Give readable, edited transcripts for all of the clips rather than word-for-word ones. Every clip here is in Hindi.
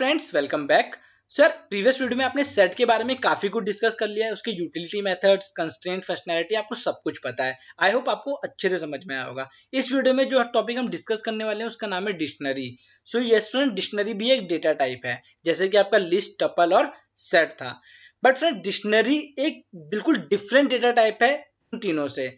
Friends, welcome back. Sir, previous video में आपने सेट के बारे में काफी कुछ डिस्कस कर लिया है। उसके यूटिलिटी मेथड्स, कंस्ट्रेंट, फंक्शनैलिटी आपको सब कुछ पता है। आई होप आपको अच्छे से समझ में आया होगा। इस वीडियो में जो टॉपिक हम डिस्कस करने वाले हैं उसका नाम है dictionary. So yes friend, dictionary भी एक डेटा टाइप है, जैसे कि आपका लिस्ट, टपल और सेट था। बट फ्रेंड, डिक्शनरी एक बिल्कुल डिफरेंट डेटा टाइप है इन तीनों से।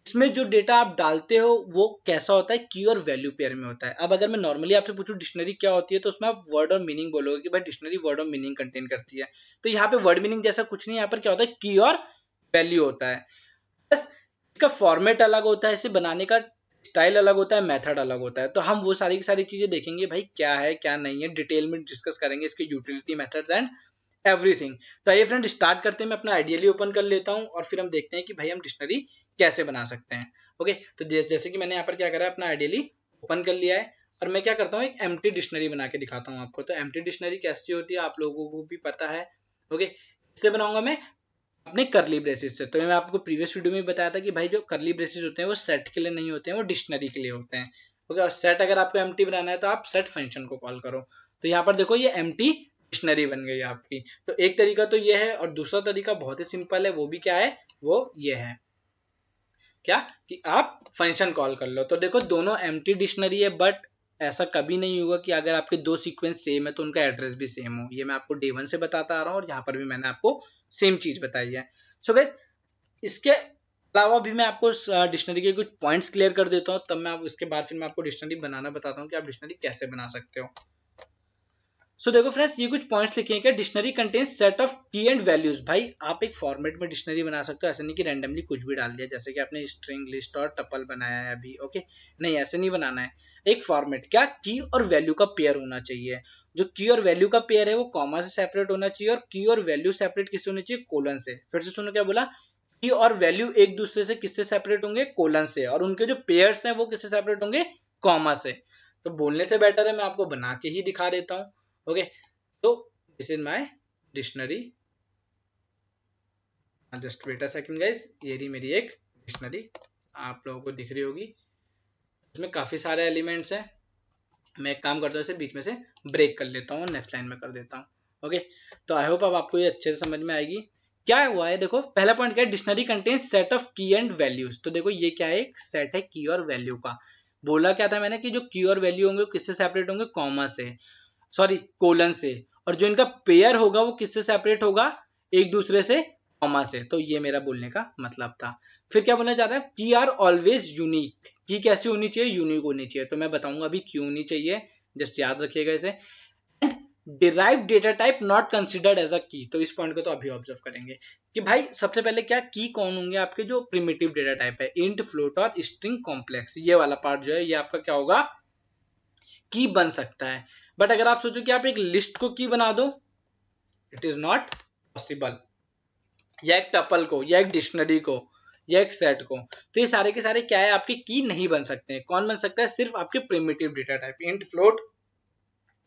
इसमें जो डेटा आप डालते हो वो कैसा होता है, की और वैल्यू पेयर में होता है। अब अगर मैं नॉर्मली आपसे पूछूं डिक्शनरी क्या होती है, तो उसमें आप वर्ड और मीनिंग बोलोगे कि भाई डिक्शनरी वर्ड और मीनिंग कंटेन करती है। तो यहाँ पे वर्ड मीनिंग जैसा कुछ नहीं, यहाँ पर क्या होता है, की और वैल्यू होता है। बस इसका फॉर्मेट अलग होता है, इसे बनाने का स्टाइल अलग होता है, मेथड अलग होता है। तो हम वो सारी की सारी चीजें देखेंगे, भाई क्या है क्या नहीं है, डिटेल में डिस्कस करेंगे इसके यूटिलिटी मेथड्स एंड एवरीथिंग। तो आइए फ्रेंड स्टार्ट करते हैं। मैं अपना आइडियली ओपन कर लेता हूं और फिर हम देखते हैं कि भाई हम डिक्शनरी कैसे बना सकते हैं। ओके, तो जैसे कि मैंने यहाँ पर क्या करा है, अपना आइडियली ओपन कर लिया है और मैं क्या करता हूँ, एक एम्प्टी डिक्शनरी बना के दिखाता हूँ आपको। तो एम्प्टी डिक्शनरी कैसी होती है आप लोगों को भी पता है। ओके, इससे बनाऊंगा मैं अपने करली ब्रेसेस से। तो मैं आपको प्रीवियस वीडियो में बताया था कि भाई जो करली ब्रेसेस होते हैं वो सेट के लिए नहीं होते हैं, वो डिक्शनरी के लिए होते हैं। ओके, और सेट अगर आपको एम्प्टी बनाना है तो आप सेट फंक्शन को कॉल करो। तो यहाँ पर देखो, ये एम्प्टी डिक्शनरी बन गई आपकी। तो एक तरीका तो ये है, और दूसरा तरीका बहुत ही सिंपल है। वो भी क्या है, वो ये है क्या कि आप फंक्शन कॉल कर लो। तो देखो, दोनों एम्प्टी डिक्शनरी है, बट ऐसा कभी नहीं होगा कि अगर आपके दो सीक्वेंस सेम है तो उनका एड्रेस भी सेम हो। ये मैं आपको डे 1 से बताता आ रहा हूँ और यहाँ पर भी मैंने आपको सेम चीज बताई है। सो गाइस, इसके अलावा भी मैं आपको डिक्शनरी के कुछ पॉइंट्स क्लियर कर देता हूँ, तब मैं उसके बाद फिर मैं आपको डिक्शनरी बनाना बताता हूँ कि आप डिक्शनरी कैसे बना सकते हो। सो देखो फ्रेंड्स, ये कुछ पॉइंट्स लिखे हैं कि डिक्शनरी कंटेन्स सेट ऑफ की एंड वैल्यूज। भाई आप एक फॉर्मेट में डिक्शनरी बना सकते हो, ऐसे नहीं कि रैंडमली कुछ भी डाल दिया, जैसे कि आपने स्ट्रिंग, लिस्ट और टपल बनाया है अभी। ओके, नहीं, ऐसे नहीं बनाना है। एक फॉर्मेट क्या, की और वैल्यू का पेयर होना चाहिए। जो की और वैल्यू का पेयर है वो कॉमा से सेपरेट होना चाहिए, और की और वैल्यू सेपरेट किससे होनी चाहिए, कोलन से। फिर से सुनो क्या बोला, की और वैल्यू एक दूसरे से किससे सेपरेट होंगे, कोलन से, और उनके जो पेयर्स हैं वो किससे सेपरेट होंगे, कॉमा से। तो बोलने से बेटर है मैं आपको बना के ही दिखा देता हूँ। ओके, तो this is my dictionary. Just wait a second guys, ये रही मेरी एक डिक्शनरी, आप लोगों को दिख रही होगी। इसमें काफी सारे एलिमेंट्स हैं। मैं एक काम करता हूँ, इसे बीच में से ब्रेक कर लेता हूँ, नेक्स्ट लाइन में कर देता हूँ। ओके, तो आई होप अब आपको ये अच्छे से समझ में आएगी। क्या हुआ है, देखो पहला पॉइंट क्या है, डिक्शनरी कंटेन्स सेट ऑफ की एंड वैल्यूज। तो देखो ये क्या है, एक सेट है की और वैल्यू का। बोला क्या था मैंने कि जो की और वैल्यू होंगे किससे सेपरेट होंगे, कॉमा से, सॉरी कोलन से, और जो इनका पेयर होगा वो किससे सेपरेट होगा, एक दूसरे से, कॉमा से। तो ये मेरा बोलने का मतलब था। फिर क्या बोलना चाहता है, की आर ऑलवेज यूनिक। की कैसी होनी चाहिए, यूनिक होनी चाहिए। तो मैं बताऊंगा अभी क्यों होनी चाहिए, जस्ट याद रखिएगा इसे। Derived data type not considered as a key. तो इस पॉइंट को तो अभी ऑब्जर्व करेंगे कि भाई सबसे पहले क्या, की कौन होंगे आपके, जो प्रिमिटिव डेटा टाइप है, इंट, फ्लोट और स्ट्रिंग कॉम्प्लेक्स। ये वाला पार्ट जो है ये आपका क्या होगा, की बन सकता है। बट अगर आप सोचो कि आप एक लिस्ट को की बना दो, इट इज नॉट पॉसिबल। या एक टपल को, या एक डिक्शनरी को, या एक सेट को। तो ये सारे के सारे क्या है, आपके की नहीं बन सकते हैं। कौन बन सकता है, सिर्फ आपके primitive data type, int, float,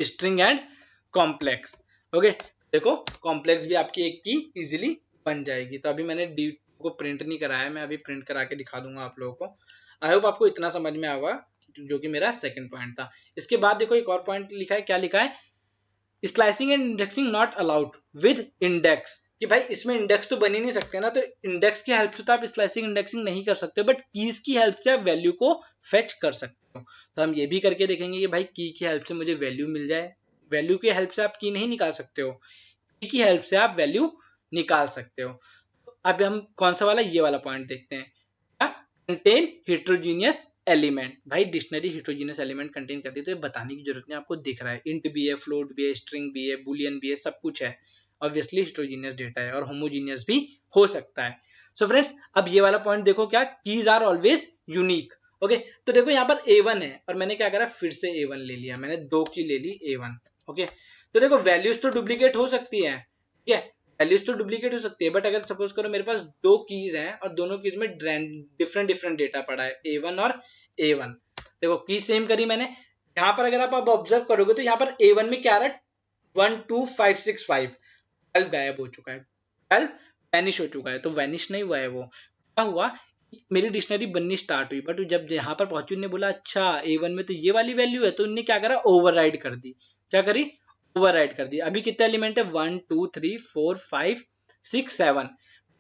string and complex. Okay, देखो कॉम्प्लेक्स भी आपकी एक की इजीली बन जाएगी। तो अभी मैंने डी को प्रिंट नहीं कराया, मैं अभी प्रिंट करा के दिखा दूंगा आप लोगों को। आई होप आपको इतना समझ में आएगा, जो कि मेरा सेकंड पॉइंट था। इसके बाद देखो एक और पॉइंट लिखा है, क्या लिखा है, slicing and indexing not allowed with index. कि भाई इसमें इंडेक्स तो बन ही नहीं सकते ना, तो इंडेक्स की हेल्प से तो आप स्लाइसिंग इंडेक्सिंग नहीं कर सकते, बट कीज की हेल्प से आप वैल्यू को फेच कर सकते हो। तो हम ये भी करके देखेंगे कि भाई की हेल्प से मुझे वैल्यू मिल जाए। वैल्यू की हेल्प से आप की नहीं निकाल सकते हो, की हेल्प से आप वैल्यू निकाल सकते हो। अब हम कौन सा वाला, ये वाला पॉइंट देखते हैं, कंटेन हेटेरोजेनियस एलिमेंट। भाई डिक्शनरी हेटेरोजेनियस एलिमेंट कंटेन करती है, तो ये बताने की जरूरत नहीं, आपको दिख रहा है, इंट भी है, फ्लोट भी है, स्ट्रिंग भी है, बुलियन भी है, सब कुछ है। ऑब्वियसली हेटेरोजेनियस डेटा है और होमोजेनियस भी हो सकता है। सो फ्रेंड्स, अब ये वाला पॉइंट देखो, क्या keys are always unique. Okay, तो देखो यहाँ पर A1 है और मैंने क्या करा, फिर से A1 ले लिया, मैंने 2 की ले ली A1। ओके, तो देखो वैल्यूज तो डुप्लीकेट हो सकती है, ठीक है, वैल्यूज तो डुप्लीकेट हो सकती है, बट अगर सपोज करो मेरे पास दो कीज हैं और दोनों कीज में डिफरेंट डिफरेंट डेटा पड़ा है, A1 और A1। देखो की सेम करी मैंने। यहाँ पर अगर आप ऑब्जर्व करोगे तो यहाँ पर A1 में क्या आ रहा है, 12565, 12 गायब हो चुका है, 12 वैनिश हो चुका है। तो वैनिश नहीं हुआ है, वो क्या हुआ, मेरी डिक्शनरी बननी स्टार्ट हुई, बट जब यहाँ पर पहुंची उन्होंने बोला अच्छा A1 में तो ये वाली वैल्यू है, तो उन्होंने क्या करा, ओवरराइड कर दी। क्या करी, ओवरराइड कर दिया। अभी कितने एलिमेंट है, 1 2 3 4 5 6 7,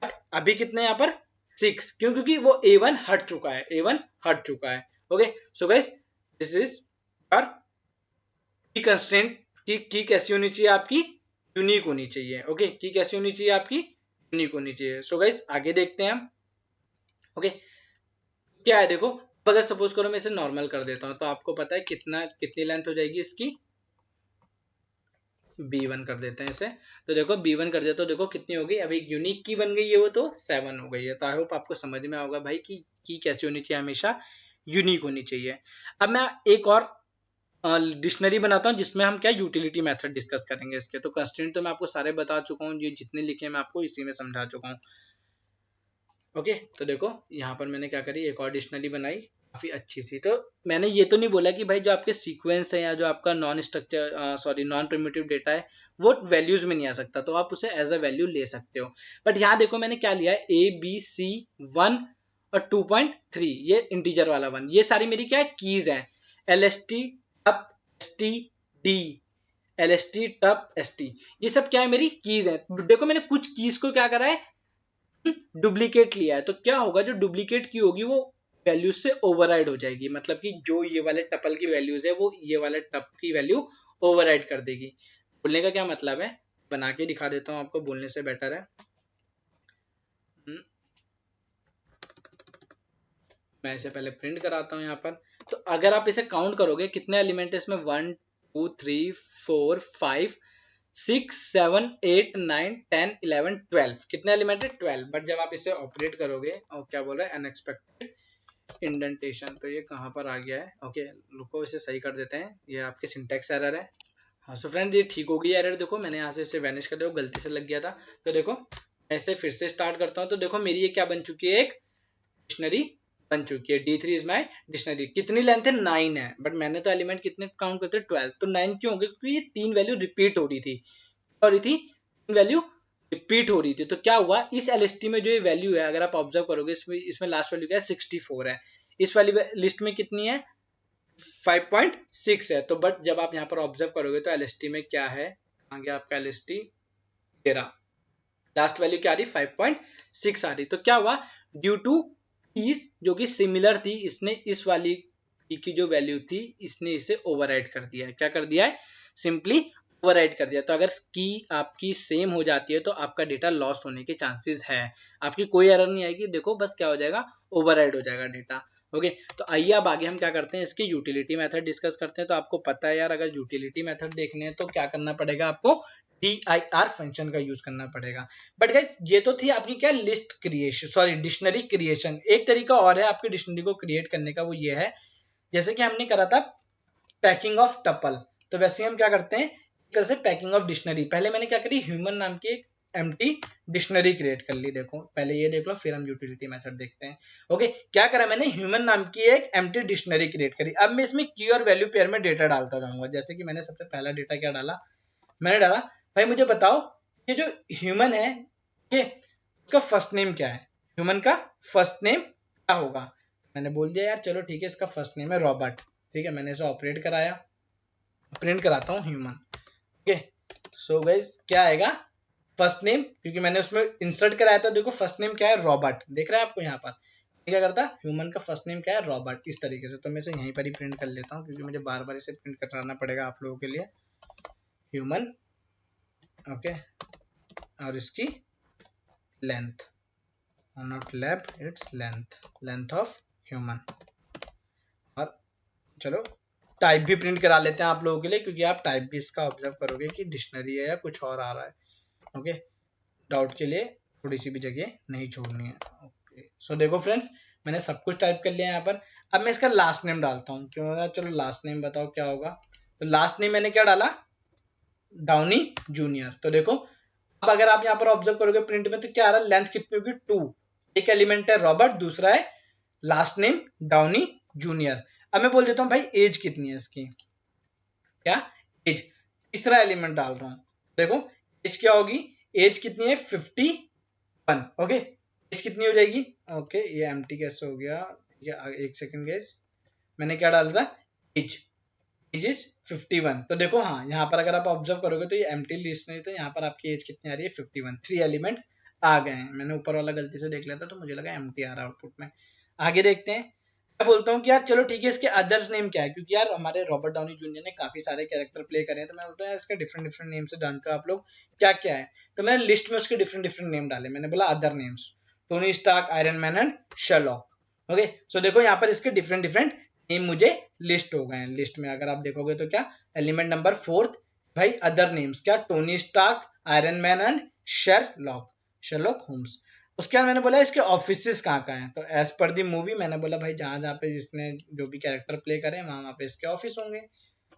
बट अभी कितने यहाँ पर 6, क्यों, क्योंकि वो A1 हट चुका है, A1 हट चुका है। Okay, so guys this is your की कंस्ट्रेंट। की कैसी होनी चाहिए आपकी, यूनिक होनी चाहिए। ओके, की कैसी होनी चाहिए आपकी, यूनिक होनी चाहिए। सो गाइस आगे देखते हैं हम। ओके, क्या है देखो, अगर सपोज करो मैं इसे नॉर्मल कर देता हूँ तो आपको पता है कितनी लेंथ हो जाएगी इसकी, B1 कर देते हैं इसे। तो देखो B1 कर देते तो देखो कितनी होगी, अभी यूनिक की बन गई है वो तो 7 हो गई है। तो आई होप आपको समझ में होगा भाई कि की कैसी होनी चाहिए, हमेशा यूनिक होनी चाहिए। अब मैं एक और डिक्शनरी बनाता हूँ जिसमें हम क्या यूटिलिटी मेथड डिस्कस करेंगे इसके। तो कंस्ट्रेंट तो मैं आपको सारे बता चुका हूँ, ये जितने लिखे मैं आपको इसी में समझा चुका हूँ। ओके, तो देखो यहाँ पर मैंने क्या करी, एक और डिक्शनरी बनाई काफी अच्छी सी। तो मैंने ये तो नहीं बोला कि भाई जो आपके सीक्वेंस है या जो आपका नॉन प्रिमिटिव डेटा है वो वैल्यूज में नहीं आ सकता, तो आप उसे एज अ वैल्यू ले सकते हो। बट यहाँ देखो मैंने क्या लिया है, ABC1 और 2.3, ये इंटीजर वाला 1, ये सारी मेरी क्या है, कीज है। LST टप ST D, LST टप ST, ये सब क्या है, मेरी कीज है। देखो मैंने कुछ कीज को क्या करा है, डुप्लीकेट लिया है। तो क्या होगा, जो डुप्लीकेट की होगी वो वैल्यूज से ओवरराइड हो जाएगी, मतलब कि जो ये वाले टपल की वैल्यूज है वो ये वाले टप की वैल्यू ओवरराइड कर देगी। बोलने का क्या मतलब है, बना के दिखा देता हूँ आपको, बोलने से बेटर है। मैं इसे पहले प्रिंट कराता हूँ यहाँ पर। तो अगर आप इसे काउंट करोगे कितने एलिमेंट है इसमें, 1 2 3 4 5 6 7 8 9 10 11 12, कितने एलिमेंट है, 12। बट जब आप इसे ऑपरेट करोगे, और क्या बोल रहा है, अनएक्सपेक्टेड इंडेंटेशन, तो ये कहाँ पर आ गया है। ओके, रुको इसे सही कर देते हैं, ये आपके सिंटेक्स एरर है। हाँ सो फ्रेंड, ये ठीक हो गई एरर। देखो मैंने यहाँ से इसे वैनिश कर दिया, गलती से लग गया था। तो देखो मैं इसे फिर से स्टार्ट करता हूँ। तो देखो मेरी ये क्या बन चुकी है, एक डिक्शनरी बन चुकी है। D3 is my dictionary. कितनी लेंथ है, 9 है, बट मैंने तो एलिमेंट कितने काउंट करते 12। तो 9 क्यों हो गई, क्योंकि ये 3 वैल्यू रिपीट हो रही थी, हो रही थी 3 वैल्यू रिपीट हो रही थी। तो क्या हुआ, इस LST में जो ये वैल्यू है, अगर आप ऑब्जर्व करोगे, इसमें लास्ट वैल्यू क्या है, 64 है। इस वाली लिस्ट में कितनी है, 5.6 है। तो बट जब आप यहाँ पर ऑब्जर्व करोगे तो LST में क्या है, आगे आपका LST 13, लास्ट वैल्यू क्या आ रही, 5.6 आ रही। तो क्या हुआ, ड्यू टू कीज जो कि सिमिलर थी, इसने इस वाली की जो वैल्यू थी इसने इसे ओवरराइड कर दिया है। क्या कर दिया है, सिंपली ओवरराइड कर दिया। तो अगर की आपकी सेम हो जाती है तो आपका डेटा लॉस होने के चांसेस है। आपकी कोई एरर नहीं आएगी, देखो बस क्या हो जाएगा, ओवरराइड हो जाएगा डेटा। ओके, तो आइए अब आगे हम क्या करते हैं, इसकी यूटिलिटी मेथड डिस्कस करते हैं। तो आपको पता है यार, अगर यूटिलिटी मेथड देखने हैं तो क्या करना पड़ेगा, आपको dir फंक्शन का यूज करना पड़ेगा। बट गाइस ये तो थी आपकी क्या, list creation, sorry dictionary creation. एक तरीका और है आपकी डिक्शनरी को क्रिएट करने का, वो ये है, जैसे कि हमने करा था पैकिंग ऑफ टपल, तो वैसे हम क्या करते हैं, एक तरह से पैकिंग ऑफ डिक्शनरी। पहले मैंने क्या करी, ह्यूमन नाम की एक एम्प्टी डिक्शनरी क्रिएट कर ली। देखो पहले ये देख लो, फिर हम यूटिलिटी मेथड देखते हैं। ओके, क्या करा मैंने, ह्यूमन नाम की एक एम्प्टी डिक्शनरी क्रिएट करी। अब मैं इसमें की और वैल्यू पेयर में डेटा डालता जाऊंगा। जैसे कि मैंने सबसे पहला डेटा क्या डाला, मैंने डाला, भाई मुझे बताओ ये जो ह्यूमन है, ये उसका फर्स्ट नेम क्या है, ह्यूमन का फर्स्ट नेम क्या होगा। मैंने बोल दिया यार चलो ठीक है, इसका फर्स्ट नेम है रॉबर्ट। ठीक है, मैंने इसे ऑपरेट कराया, प्रिंट कराता हूँ ह्यूमन। ओके, सो गाइस क्या आएगा, फर्स्ट नेम, क्योंकि मैंने उसमें इंसर्ट कराया था। देखो फर्स्ट नेम क्या है, रॉबर्ट, देख रहे हैं आपको यहाँ पर। क्या करता, ह्यूमन का फर्स्ट नेम क्या है, रॉबर्ट, इस तरीके से। तो मैं इसे यहीं पर ही प्रिंट कर लेता हूँ, क्योंकि मुझे बार बार इसे प्रिंट कराना पड़ेगा आप लोगों के लिए, ह्यूमन। ओके, और इसकी length, not lab, its length, length of human. और चलो टाइप भी प्रिंट करा लेते हैं आप लोगों के लिए, क्योंकि आप टाइप भी इसका ऑब्जर्व करोगे कि डिक्शनरी है या कुछ और आ रहा है। ओके, डाउट के लिए थोड़ी सी भी जगह नहीं छोड़नी है। ओके, सो देखो फ्रेंड्स, मैंने सब कुछ टाइप कर लिया यहाँ पर। अब मैं इसका लास्ट नेम डालता हूँ, क्यों, चलो लास्ट नेम बताओ क्या होगा। तो लास्ट नेम मैंने क्या डाला, डाउनी जूनियर। तो देखो अब अगर आप यहाँ पर ऑब्जर्व करोगे प्रिंट में, तो क्या आ रहा है, लेंथ कितनी होगी, 2। एक एलिमेंट है रॉबर्ट, दूसरा है लास्ट नेम डाउनी जूनियर। अब मैं बोल देता हूँ भाई एज कितनी है इसकी, क्या एज, तीसरा एलिमेंट डाल रहा हूँ। देखो एज क्या होगी, एज कितनी है, 51। ओके, एज कितनी हो जाएगी। ओके, ये एम्प्टी कैसे हो गया, एक सेकंड गाइस, मैंने क्या डाला था, एज, एज इज 51। तो देखो हाँ, यहाँ पर अगर आप ऑब्जर्व करोगे तो ये एम्प्टी लिस्ट नहीं, तो यहाँ पर आपकी एज कितनी आ रही है 51। 3 एलिमेंट्स आ गए हैं। मैंने ऊपर वाला गलती से देख लिया था तो मुझे लगा एम्प्टी आ रहा है आउटपुट में। आगे देखते हैं। मैं बोलता हूँ कि यार चलो ठीक है, इसके अदर्स नेम क्या है, क्योंकि यार हमारे रॉबर्ट डाउनी जूनियर ने काफी सारे कैरेक्टर प्ले करे हैं, तो मैं बोलता हूँ इसके डिफरेंट डिफरेंट नेम से जानते हो आप लोग क्या क्या है। तो मैंने लिस्ट में उसके डिफरेंट डिफरेंट नेम डाले। मैंने बोला other names, Tony Stark, Iron Man and Sherlock. Okay, so देखो यहाँ पर इसके डिफरेंट डिफरेंट नेम मुझे लिस्ट हो गए हैं। लिस्ट में अगर आप देखोगे तो क्या, एलिमेंट नंबर 4 भाई अदर नेम्स क्या, Tony Stark, Iron Man and Sherlock Holmes. उसके बाद मैंने बोला इसके ऑफिसेस कहाँ कहाँ हैं, तो एज पर दी मूवी मैंने बोला भाई जहाँ जहाँ पे जिसने जो भी कैरेक्टर प्ले करे वहाँ वहाँ पे इसके ऑफिस होंगे।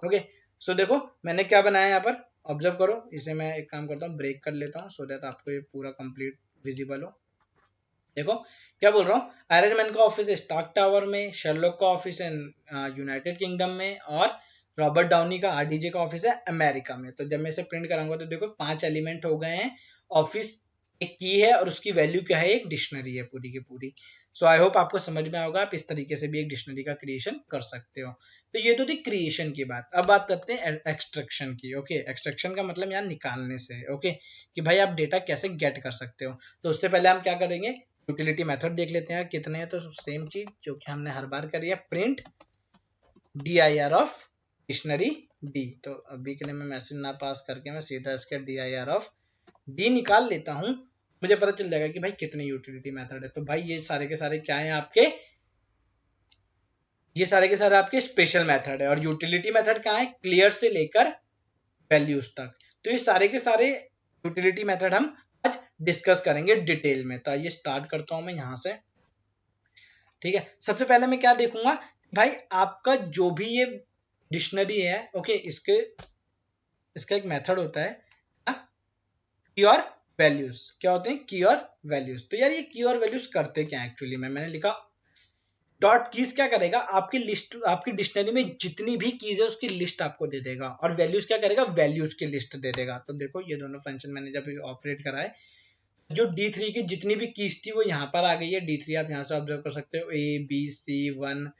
ओके, सो देखो मैंने क्या बनाया यहाँ पर, ऑब्जर्व करो। इसे मैं एक काम करता हूँ, ब्रेक कर लेता हूँ सो दैट आपको ये पूरा कंप्लीट विजिबल हो। देखो क्या बोल रहा हूँ, आयरन मैन का ऑफिस है स्टार्क टावर में, शर्लॉक का ऑफिस है यूनाइटेड किंगडम में, और रॉबर्ट डाउनी का आरडीजे का ऑफिस है अमेरिका में। तो जब मैं इसे प्रिंट कराऊंगा तो देखो 5 एलिमेंट हो गए हैं। ऑफिस एक की है और उसकी वैल्यू क्या है, एक डिक्शनरी है पूरी की पूरी। सो आई होप आपको समझ में होगा, आप इस तरीके से भी एक डिक्शनरी का क्रिएशन कर सकते हो। तो ये तो थी क्रिएशन की बात। अब बात करते हैं एक्सट्रैक्शन की। ओके, एक्सट्रैक्शन का मतलब यहाँ निकालने से। ओके, कि भाई आप डेटा कैसे गेट कर सकते हो। तो उससे पहले हम क्या करेंगे, यूटिलिटी मेथड देख लेते हैं कितने हैं। तो सेम चीज जो कि हमने हर बार करी है, print dir of dictionary D. तो अभी के लिए मैं मैसेज ना पास करके मैं सीधा इसके dir ऑफ डी निकाल लेता हूं, मुझे पता चल जाएगा कि भाई कितने यूटिलिटी मेथड है। तो भाई ये सारे के सारे क्या है आपके, ये सारे के सारे आपके स्पेशल मेथड है। और यूटिलिटी मेथड क्या है, क्लियर से लेकर वैल्यूज तक। तो ये सारे के सारे यूटिलिटी मेथड हम आज डिस्कस करेंगे डिटेल में। तो आइए स्टार्ट करता हूं मैं यहां से। ठीक है, सबसे पहले मैं क्या देखूंगा भाई, आपका जो भी ये डिक्शनरी है, ओके, इसका एक मेथड होता है की और वैल्यूज। क्या होते हैं की और वैल्यूज। तो यार ये की और वैल्यूज करते क्या है एक्चुअली में, मैंने लिखा डॉट कीज क्या करेगा, आपकी लिस्ट, आपकी डिक्शनरी में जितनी भी कीज है उसकी लिस्ट आपको दे देगा। और वैल्यूज क्या करेगा, वैल्यूज की लिस्ट दे देगा। तो देखो ये दोनों फंक्शन मैंने जब ऑपरेट करा है, जो D3 की जितनी भी कीज थी वो यहाँ पर आ गई है। D3 आप यहाँ से ऑब्जर्व कर सकते हो, A B C 1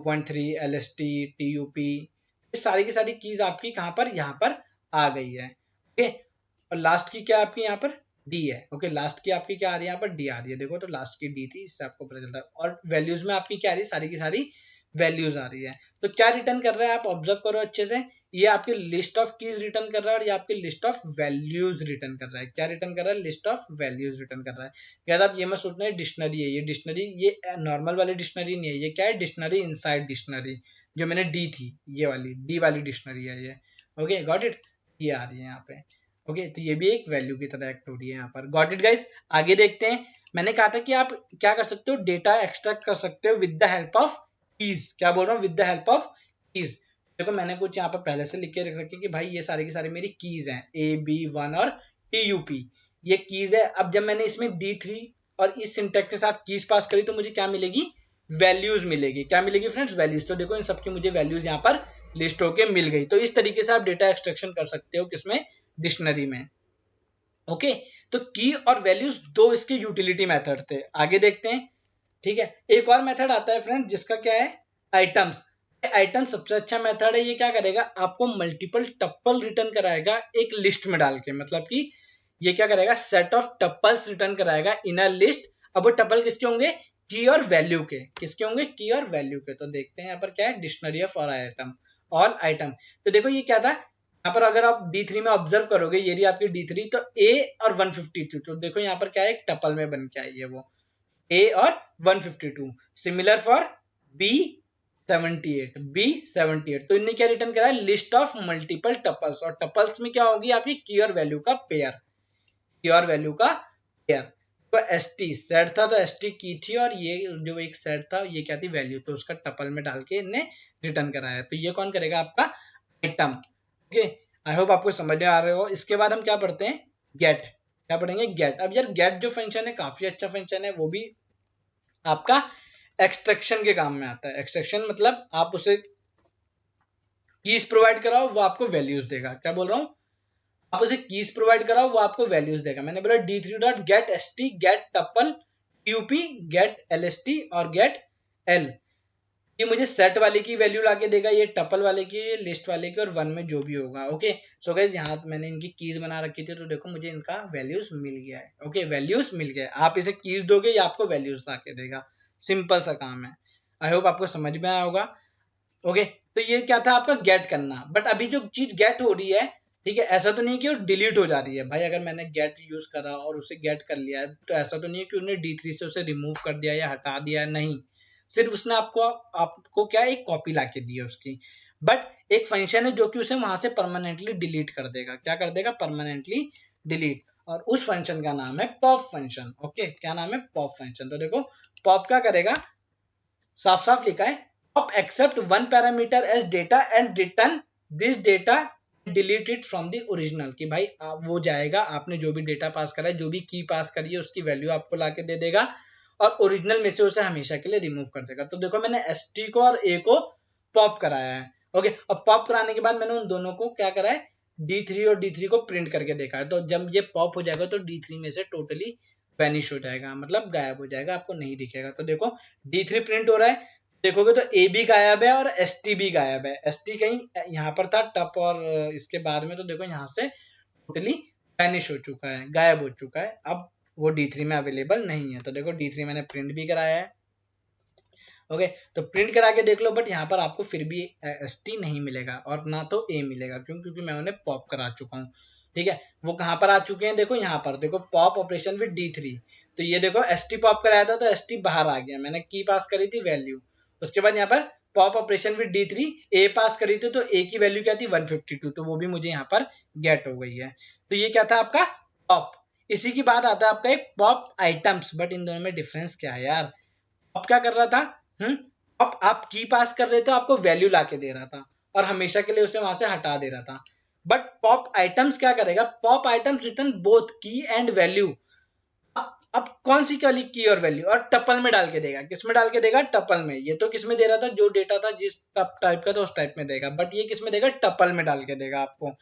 2.3 LST TUP, ये सारी की सारी कीज आपकी कहाँ पर, यहाँ पर आ गई है। ओके, और लास्ट की क्या आपकी यहाँ पर D है। ओके, लास्ट की आपकी क्या आ रही है यहाँ पर D आ रही है। देखो तो लास्ट की D थी, इससे आपको पता चलता है। और वैल्यूज में आपकी क्या आ रही है, सारी की सारी वैल्यूज आ रही है। तो क्या रिटर्न कर रहा है, आप ऑब्जर्व करो अच्छे से। ये आपकी लिस्ट ऑफ कीज रिटर्न कर रहा है और ये आपकी लिस्ट ऑफ वैल्यूज रिटर्न कर रहा है। क्या रिटर्न कर रहा है, लिस्ट ऑफ वैल्यूज रिटर्न कर रहा है। याद आप ये मत सोचना है डिक्शनरी है, ये डिक्शनरी ये नॉर्मल वाली डिक्शनरी नहीं है, ये क्या है, डिक्शनरी इनसाइड डिक्शनरी। जो मैंने डी थी, ये वाली डी वाली डिक्शनरी है ये। ओके, गॉट इट, ये आ रही है यहाँ पे। ओके, तो ये भी एक वैल्यू की तरह एक्ट हो रही है यहाँ पर। गॉट इट गाइस, आगे देखते हैं। मैंने कहा था कि आप क्या कर सकते हो, डेटा एक्सट्रैक्ट कर सकते हो with the help of keys. क्या बोल रहा हूँ, with the help of keys. देखो मैंने कुछ यहाँ पर पहले से लिख के रख रखी कि भाई ये सारी की सारी मेरी कीज हैं, AB1 और TUP, ये कीज है। अब जब मैंने इसमें D3 और इस सिंटैक्स के साथ कीज पास करी तो मुझे क्या मिलेगी, वैल्यूज मिलेगी। क्या मिलेगी फ्रेंड्स, वैल्यूज। तो देखो इन सबकी मुझे वैल्यूज यहाँ पर लिस्ट होके मिल गई। तो इस तरीके से आप डेटा एक्सट्रैक्शन कर सकते हो, किसमें, डिक्शनरी में। ओके, तो की और वैल्यूज दो इसके यूटिलिटी मेथड थे। आगे देखते हैं। ठीक है, एक और मेथड आता है फ्रेंड जिसका क्या है, आइटम्स। आइटम सबसे अच्छा मेथड है। ये क्या करेगा, आपको मल्टीपल टप्पल रिटर्न कराएगा एक लिस्ट में डाल के। मतलब कि ये क्या करेगा, सेट ऑफ टप्पल्स रिटर्न कराएगा इन अ लिस्ट। अब वो टप्पल किसके होंगे, की और वैल्यू के। किसके होंगे, की और वैल्यू के। तो देखते हैं यहाँ पर क्या है, dictionary of all item, all item. तो देखो ये क्या था, यहाँ पर अगर आप D3 में ऑब्जर्व करोगे, ये रही आपकी D3, तो A और 152। तो देखो यहाँ पर क्या है, एक टपल में बन के आई है वो A और 152। Similar for B78। तो इनने क्या रिटर्न करा है, लिस्ट ऑफ मल्टीपल टपल्स। और टपल्स में क्या होगी आपकी की और वैल्यू का पेयर, की और वैल्यू का पेयर। तो ST सेट था, तो ST की थी, और ये जो एक सेट था ये क्या थी, वैल्यू। तो उसका टपल में डाल के इनने रिटर्न कराया। तो ये कौन करेगा, आपका आइटम। ओके, आई होप आपको समझ में आ रहे हो। इसके बाद हम क्या पढ़ते हैं, गेट। क्या पढ़ेंगे, गेट। अब यार गेट जो फंक्शन है काफी अच्छा फंक्शन है, वो भी आपका एक्सट्रैक्शन के काम में आता है। एक्सट्रैक्शन मतलब आप उसे कीज प्रोवाइड कराओ, वो आपको वैल्यूज देगा। क्या बोल रहा हूँ, आप उसे कीज प्रोवाइड कराओ, वो आपको वैल्यूज देगा। मैंने बोला D3 dot get ST, get tuple TUP, get LST और गेट L। ये मुझे सेट वाले की वैल्यू लाके देगा, ये टपल वाले की, ये लिस्ट वाले की, और वन में जो भी होगा। ओके सो गाइस यहाँ मैंने इनकी कीज बना रखी थी, तो देखो मुझे इनका वैल्यूज मिल गया है। ओके वैल्यूज मिल गया है, आप इसे कीज दोगे ये आपको वैल्यूज लाके देगा, सिंपल सा काम है। आई होप आपको समझ में आया होगा। ओके तो ये क्या था आपका गेट करना, बट अभी जो चीज गेट हो रही है, ठीक है, ऐसा तो नहीं कि वो डिलीट हो जा रही है भाई। अगर मैंने गेट यूज करा और उसे गेट कर लिया है, तो ऐसा तो नहीं है कि उन्होंने D3 से उसे रिमूव कर दिया या हटा दिया है, नहीं, सिर्फ उसने आपको क्या एक कॉपी लाके दी है उसकी। बट एक फंक्शन है जो कि उसे वहां से परमानेंटली डिलीट कर देगा। क्या कर देगा? Permanently delete. और उस फंक्शन का नाम है पॉप फंक्शन। ओके क्या नाम है? Pop function. तो देखो पॉप क्या करेगा, साफ साफ लिखा है, pop accept one parameter as data and return this data delete it from the original. कि भाई वो जाएगा, आपने जो भी डेटा पास करा है, जो भी की पास करी है, उसकी वैल्यू आपको लाके दे देगा और ओरिजिनल में से उसे हमेशा के लिए रिमूव कर देगा। तो देखो मैंने st को और a को पॉप कराया है। ओके अब पॉप कराने के बाद मैंने उन दोनों को क्या करा है, D3 और D3 को प्रिंट करके देखा है। तो जब ये पॉप हो जाएगा तो D3 में से टोटली वैनिश हो जाएगा, मतलब गायब हो जाएगा, आपको नहीं दिखेगा। तो देखो D3 प्रिंट हो रहा है, देखोगे तो A भी गायब है और ST भी गायब है। ST कहीं यहाँ पर था टप और इसके बाद में, तो देखो यहाँ से टोटली वैनिश हो चुका है, गायब हो चुका है। अब वो D3 में अवेलेबल नहीं है। तो देखो D3 मैंने प्रिंट भी कराया है। ओके तो प्रिंट करा के देख लो, बट यहाँ पर आपको फिर भी ST नहीं मिलेगा और ना तो A मिलेगा, क्यों? क्योंकि मैं उन्हें पॉप करा चुका हूँ। ठीक है वो कहाँ पर आ चुके हैं, देखो यहाँ पर, देखो पॉप ऑपरेशन विद D3। तो ये देखो ST पॉप कराया था तो ST बाहर आ गया, मैंने की पास करी थी वैल्यू। उसके बाद यहाँ पर pop operation with D3 A पास करी थी, तो A की वैल्यू क्या थी 152, तो वो भी मुझे यहाँ पर गेट हो गई है। तो ये क्या था आपका पॉप। इसी की बात आता है आपका एक पॉप आइटम्स। बट इन दोनों में डिफरेंस क्या है यार? पॉप क्या कर रहा था, पॉप आप की पास कर रहे थे, आपको वैल्यू लाके दे रहा था और हमेशा के लिए उसे वहां से हटा दे रहा था। बट पॉप आइटम्स क्या करेगा, पॉप आइटम्स रिटर्न बोथ की एंड वैल्यू। अब कौन सी वाली की और वैल्यू, और टपल में डाल के देगा। किस में डाल के देगा? टपल में। ये तो किस में दे रहा था, जो डेटा था जिस टाइप का था उस टाइप में देगा, बट ये किस में देगा? टपल में डाल के देगा आपको।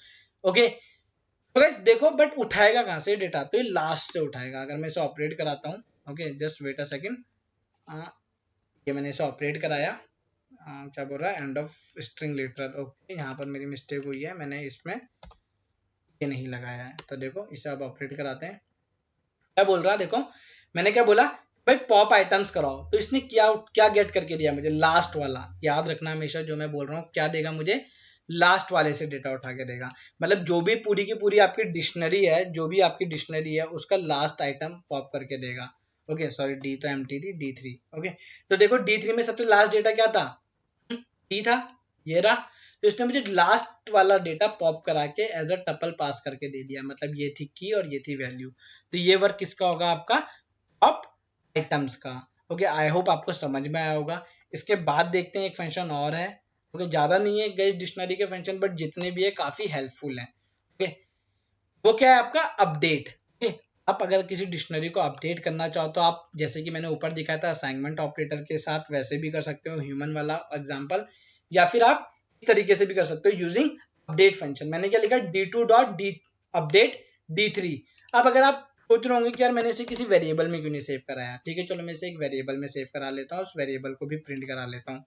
ओके तो गाइस देखो, बट उठाएगा कहां से डेटा? तो ये लास्ट से उठाएगा। अगर मैं इसे ऑपरेट कराता हूँ, okay just wait a second, ये मैंने इसे ऑपरेट कराया। क्या बोल रहा है? End of string literal. Okay यहाँ पर मेरी मिस्टेक हुई है, मैंने इसमें ये नहीं लगाया है। तो देखो इसे अब ऑपरेट कराते हैं। क्या बोल रहा, देखो मैंने क्या बोला, भाई पॉप आइटम्स कराओ। तो इसने क्या क्या गेट करके दिया मुझे? लास्ट वाला। याद रखना हमेशा जो मैं बोल रहा हूँ, क्या देगा मुझे? लास्ट वाले से डेटा उठा के देगा। मतलब जो भी पूरी की पूरी आपकी डिक्शनरी है, जो भी आपकी डिक्शनरी है, उसका लास्ट आइटम पॉप करके देगा। ओके सॉरी डी तो एम्प्टी थी, D3। ओके तो देखो D3 में सबसे लास्ट डेटा क्या था? डी था, ये रहा। तो इसने मुझे लास्ट वाला डेटा पॉप करा के एज अ टपल पास करके दे दिया, मतलब ये थी की और ये थी वैल्यू। तो ये वर्क किसका होगा? आपका पॉप आइटम्स का। ओके आई होप आपको समझ में आया होगा। इसके बाद देखते हैं एक फंक्शन और है। ओके ज्यादा नहीं है गाइस डिक्शनरी के फंक्शन, बट जितने भी है काफी हेल्पफुल है। ओके वो क्या है? आपका अपडेट। ओके आप अगर किसी डिक्शनरी को अपडेट करना चाहो तो आप, जैसे कि मैंने ऊपर दिखाया था असाइनमेंट ऑपरेटर के साथ, वैसे भी कर सकते हो, ह्यूमन वाला एग्जांपल, या फिर आप इस तरीके से भी कर सकते हो यूजिंग अपडेट फंक्शन। मैंने क्या लिखा? D2 dot D update D3। अब अगर आप सोच रहे होंगे कि यार मैंने इसे किसी वेरिएबल में क्यों नहीं सेव कराया, ठीक है चलो मैं इसे एक वेरिएबल में सेव करा लेता हूँ, उस वेरिएबल को भी प्रिंट करा लेता हूँ,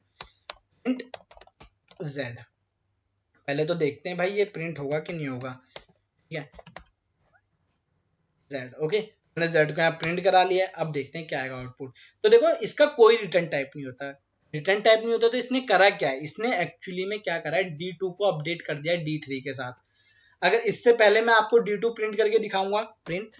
प्रिंट z। पहले तो देखते हैं भाई ये प्रिंट होगा कि नहीं होगा। ठीक है z। ओके मैंने z को यहाँ प्रिंट करा लिया है। अब देखते हैं क्या आएगा आउटपुट। तो देखो इसका कोई रिटर्न टाइप नहीं होता। रिटर्न टाइप नहीं होता तो इसने करा क्या है? इसने एक्चुअली में क्या करा है, D2 को अपडेट कर दिया है D3 के साथ। अगर इससे पहले मैं आपको D2 प्रिंट करके दिखाऊंगा, प्रिंट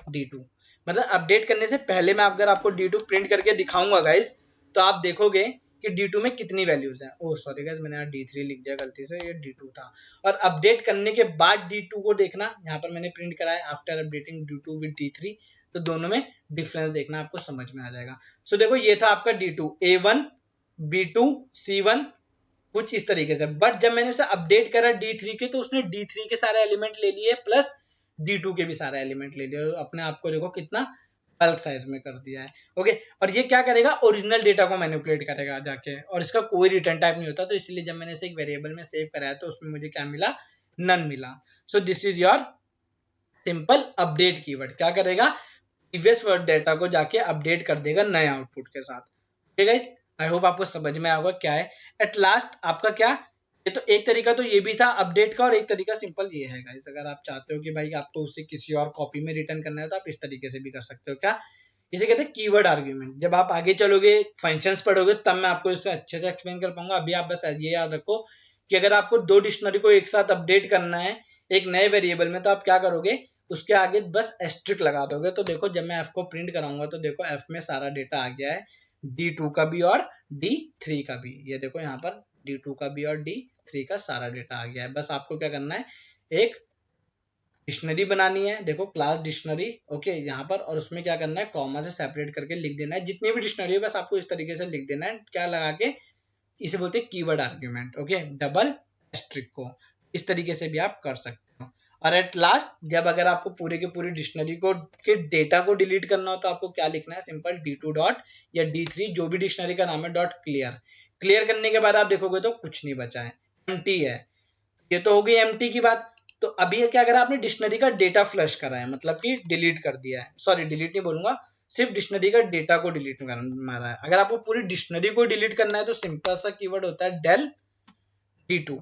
D2, मतलब अपडेट करने से पहले मैं अगर आपको D2 प्रिंट करके दिखाऊंगा गाइस, तो आप देखोगे कि D2 में कितनी वैल्यूज हैं। ओह सॉरी गाइस मैंने यहाँ D3 लिख दिया गलती से, ये D2 था। और अपडेट करने के बाद D2 को देखना, यहाँ पर मैंने प्रिंट करा है after updating D2 with D3, तो दोनों में डिफरेंस देखना, आपको समझ में आ जाएगा। सो देखो ये था आपका D2, A1 B2 C1 कुछ इस तरीके से। बट जब मैंने उसे अपडेट करा D3 के, तो उसने D3 के सारे एलिमेंट ले लिए प्लस D2 के भी सारे एलिमेंट ले लिए, अपने आप को देखो कितना बल्क साइज में कर दिया है। ओके और ये क्या करेगा? ओरिजिनल डेटा को मैनिपुलेट करेगा जाके, और इसका कोई रिटर्न टाइप नहीं होता। तो इसलिए जब मैंने इसे एक वेरिएबल में सेव कराया तो उसमें मुझे क्या मिला? नन मिला। So this is your simple update keyword. क्या करेगा? प्रीवियस वर्ड डेटा को जाके अपडेट कर देगा नए आउटपुट के साथ। ठीक है गाइस आई होप आपको समझ में आएगा क्या है एट लास्ट आपका क्या। ये तो एक तरीका तो ये भी था अपडेट का, और एक तरीका सिंपल ये है गाइस, अगर आप चाहते हो कि भाई आपको उसे किसी और कॉपी में रिटर्न करना है तो आप इस तरीके से भी कर सकते हो। क्या इसे कहते हैं कीवर्ड आर्ग्यूमेंट। जब आप आगे चलोगे फंक्शंस पढ़ोगे तब मैं आपको इससे अच्छे से एक्सप्लेन कर पाऊंगा। अभी आप बस ये याद रखो कि अगर आपको दो डिक्शनरी को एक साथ अपडेट करना है एक नए वेरिएबल में, तो आप क्या करोगे, उसके आगे बस एस्ट्रिक लगा दोगे। तो देखो जब मैं एफ को प्रिंट कराऊंगा तो देखो एफ में सारा डेटा आ गया है, D2 का भी और D3 का भी। ये देखो यहाँ पर D2 का भी और D3 का सारा डेटा आ गया है। बस आपको क्या करना है, एक डिक्शनरी बनानी है, देखो क्लास डिक्शनरी, ओके यहाँ पर, और उसमें क्या करना है, कॉमा से सेपरेट करके लिख देना है जितनी भी डिक्शनरी है, बस आपको इस तरीके से लिख देना है, क्या लगा के, इसे बोलते हैं keyword argument, okay, double asterisk को। इस तरीके से भी आप कर सकते हो। और एट लास्ट जब अगर आपको पूरे के पूरी डिक्शनरी को के डेटा को डिलीट करना हो तो आपको क्या लिखना है, सिंपल D2 डॉट या D3 जो भी डिक्शनरी का नाम है डॉट क्लियर। क्लियर करने के बाद आप देखोगे तो कुछ नहीं बचा है, एम्प्टी है। ये तो हो गई एम्प्टी की बात। तो अभी क्या करा आपने, डिक्शनरी का डेटा फ्लश करा है, मतलब कि डिलीट कर दिया है, सॉरी डिलीट नहीं बोलूंगा, सिर्फ डिक्शनरी का डेटा को डिलीट मारा है। अगर आपको पूरी डिक्शनरी को डिलीट करना है तो सिंपल सा कीवर्ड होता है del D2,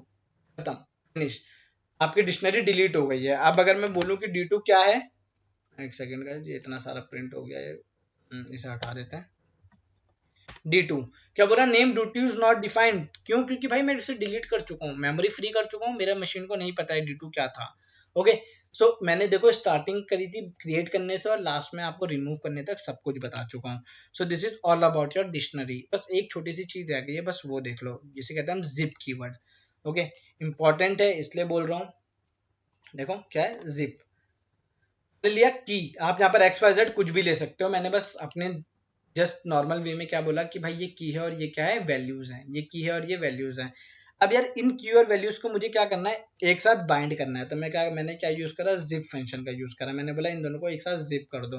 खत्म, फिनिश, आपकी डिक्शनरी डिलीट हो गई है। अब अगर मैं बोलूं कि D2 क्या है, एक सेकंड का, ये इतना सारा प्रिंट हो गया है, इसे हटा देते हैं। D2 क्या बोला, name D2 is not defined, क्यों, क्योंकि भाई मैं इसे डिलीट कर चुका हूँ, मेमोरी फ्री कर चुका हूँ, मेरा मशीन को नहीं पता है D2 क्या था। ओके सो मैंने देखो स्टार्टिंग करी थी क्रिएट करने से और लास्ट में आपको रिमूव करने तक सब कुछ बता चुका हूँ। So this is all about your dictionary. बस एक छोटी सी चीज रह गई है, बस वो देख लो, जिसे कहते हैं हम जिप कीवर्ड। ओके इंपॉर्टेंट है इसलिए बोल रहा हूँ। देखो क्या है, जिप लिया की, आप यहाँ पर XYZ कुछ भी ले सकते हो, मैंने बस अपने जस्ट नॉर्मल वे में क्या बोला कि भाई ये की है और ये क्या है, वैल्यूज हैं, ये की है और ये वैल्यूज हैं। अब यार इन की और वैल्यूज को मुझे क्या करना है, एक साथ बाइंड करना है। तो मैंने क्या यूज करा, जिप फंक्शन का यूज करा। मैंने बोला इन दोनों को एक साथ जिप कर दो।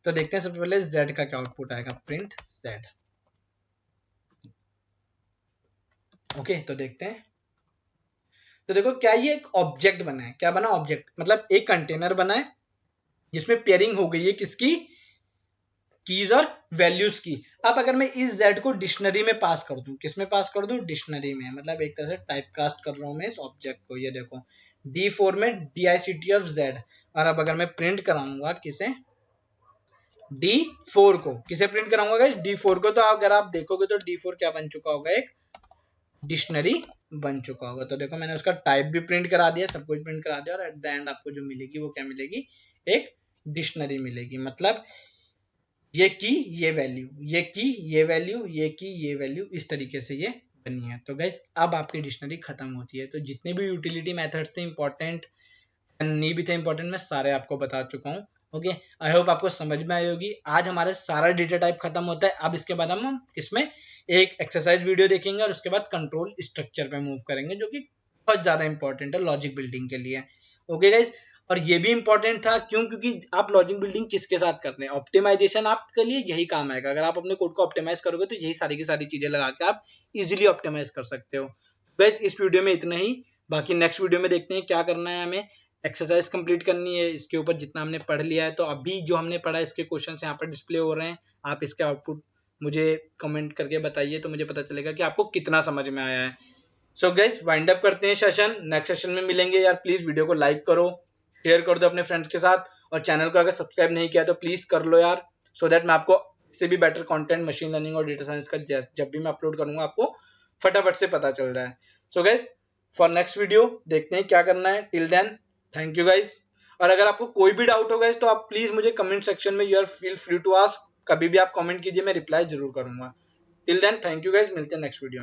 तो देखते हैं सबसे पहले z का क्या आउटपुट आएगा, प्रिंट z। ओके तो देखते हैं, तो देखो क्या ये एक ऑब्जेक्ट बना है, क्या बना, ऑब्जेक्ट मतलब एक कंटेनर बना है जिसमें पेयरिंग हो गई है किसकी, कीज और वैल्यूज की। अब अगर मैं इस z को डिक्शनरी में पास कर दूं, किस में पास कर दूं, डिक्शनरी में, मतलब एक तरह से टाइप कास्ट कर रहा हूं मैं इस ऑब्जेक्ट को। ये देखो D4 में DICT ऑफ z। और अब अगर मैं प्रिंट कराऊंगा किसे, D4 को, किसे प्रिंट कराऊंगा गाइस, D4 को। तो अगर आप देखोगे तो D4 क्या बन चुका होगा, एक डिक्शनरी बन चुका होगा। तो देखो मैंने उसका टाइप भी प्रिंट करा दिया, सब कुछ प्रिंट करा दिया, और एट द एंड आपको जो मिलेगी वो क्या मिलेगी, एक डिक्शनरी मिलेगी। मतलब ये की ये वैल्यू, ये की ये वैल्यू, ये की ये वैल्यू, इस तरीके से ये बनी है। तो गाइस अब आपकी डिक्शनरी खत्म होती है। तो जितने भी यूटिलिटी मेथड्स थे इंपॉर्टेंट, नहीं भी थे इंपॉर्टेंट, मैं सारे आपको बता चुका हूँ। ओके आई होप आपको समझ में आई होगी। आज हमारा सारा डेटा टाइप खत्म होता है। अब इसके बाद हम इसमें एक एक्सरसाइज वीडियो देखेंगे और उसके बाद कंट्रोल स्ट्रक्चर पे मूव करेंगे, जो कि बहुत ज्यादा इंपॉर्टेंट है लॉजिक बिल्डिंग के लिए। ओके गाइज, और ये भी इंपॉर्टेंट था क्यों, क्योंकि आप लॉजिक बिल्डिंग किसके साथ कर रहे हैं, ऑप्टिमाइजेशन आपके लिए यही काम आएगा। अगर आप अपने कोड को ऑप्टिमाइज करोगे तो यही सारी की सारी चीजें लगा के आप इजीली ऑप्टिमाइज कर सकते हो। गाइज इस वीडियो में इतना ही, बाकी नेक्स्ट वीडियो में देखते हैं क्या करना है हमें। एक्सरसाइज कंप्लीट करनी है, इसके ऊपर जितना हमने पढ़ लिया है। तो अभी जो हमने पढ़ा है इसके क्वेश्चंस यहाँ पर डिस्प्ले हो रहे हैं, आप इसके आउटपुट मुझे कमेंट करके बताइए, तो मुझे पता चलेगा कि आपको कितना समझ में आया है। सो गाइस वाइंड अप करते हैं सेशन, नेक्स्ट सेशन में मिलेंगे। यार प्लीज वीडियो को लाइक करो, शेयर कर दो अपने फ्रेंड्स के साथ, और चैनल को अगर सब्सक्राइब नहीं किया तो प्लीज कर लो यार, सो दैट मैं आपको इससे भी बेटर कंटेंट मशीन लर्निंग और डेटा साइंस का जब भी मैं अपलोड करूंगा आपको फटाफट से पता चल रहा है। So guys for next video देखते हैं क्या करना है। Till then thank you guys. और अगर आपको कोई भी डाउट हो गाइस तो आप प्लीज मुझे कमेंट सेक्शन में, you are feel free to ask, कभी भी आप कमेंट कीजिए, मैं रिप्लाई जरूर करूंगा। Till then thank you guys, मिलते हैं नेक्स्ट वीडियो।